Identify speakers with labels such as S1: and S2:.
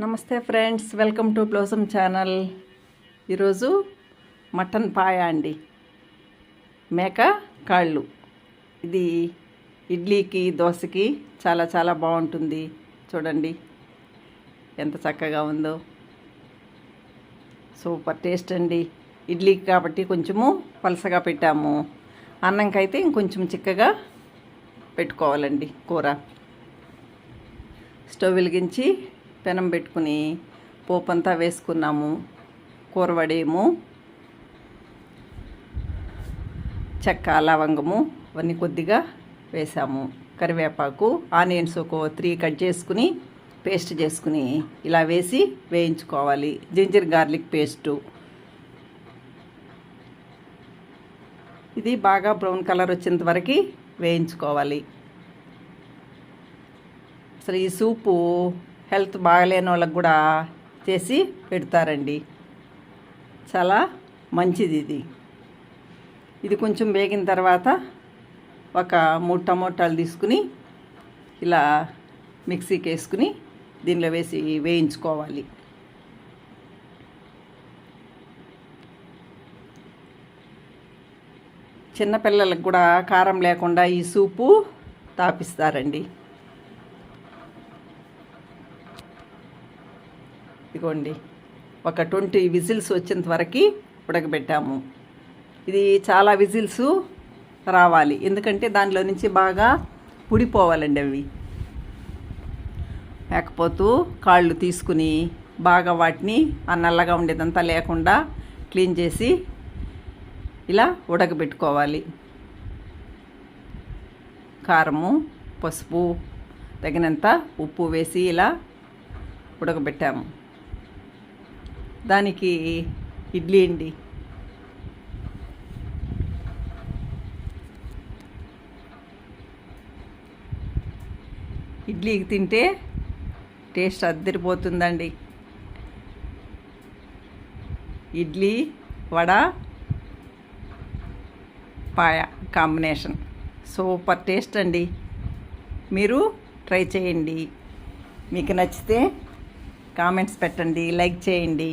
S1: నమస్తే friends, welcome to blossom channel. ఈరోజు mutton పాయ అండి, మేక కాళ్ళు. ఇది ఇడ్లీకి దోశకి చాలా చాలా బాగుంటుంది. చూడండి ఎంత చక్కగా ఉందో, సూపర్ టేస్ట్ అండి. ఇడ్లీకి కాబట్టి కొంచెము పలసగా పెట్టాము, అన్నంకైతే ఇంకొంచెం చిక్కగా పెట్టుకోవాలండి కూర. స్టవ్ వెలిగించి పెనం పెట్టుకుని పోపంతా వేసుకున్నాము. కూర వడేము, చెక్క, లవంగము అవన్నీ కొద్దిగా వేసాము. కరివేపాకు, ఆనియన్స్ ఒక 3 కట్ చేసుకుని పేస్ట్ చేసుకుని ఇలా వేసి వేయించుకోవాలి. జింజర్ గార్లిక్ పేస్టు ఇది బాగా బ్రౌన్ కలర్ వచ్చేంత వరకు వేయించుకోవాలి. అసలు ఈ సూపు హెల్త్ బాగలేని వాళ్ళకి కూడా చేసి పెడతారండి, చాలా మంచిది ఇది కొంచెం వేగిన తర్వాత ఒక 3 టమోటాలు తీసుకుని ఇలా మిక్సీకి వేసుకుని దీనిలో వేసి వేయించుకోవాలి. చిన్నపిల్లలకు కూడా కారం లేకుండా ఈ సూపు తాపిస్తారండి. ఇదిగోండి, ఒక 20 విజిల్స్ వచ్చేంత వరకు ఉడకబెట్టాము. ఇది చాలా విజిల్స్ రావాలి, ఎందుకంటే దానిలో నుంచి బాగా ఉడిపోవాలండి అవి. లేకపోతే కాళ్ళు తీసుకుని బాగా వాటిని ఆ నల్లగా ఉండేదంతా లేకుండా క్లీన్ చేసి ఇలా ఉడకబెట్టుకోవాలి. కారము, పసుపు, తగినంత ఉప్పు వేసి ఇలా ఉడకబెట్టాము. దానికి ఇడ్లీ అండి. ఇడ్లీకి తింటే టేస్ట్ అద్దరిపోతుందండి. ఇడ్లీ, వడ, పాయ కాంబినేషన్ సూపర్ టేస్ట్ అండి. మీరు ట్రై చేయండి. మీకు నచ్చితే కామెంట్స్ పెట్టండి, లైక్ చేయండి.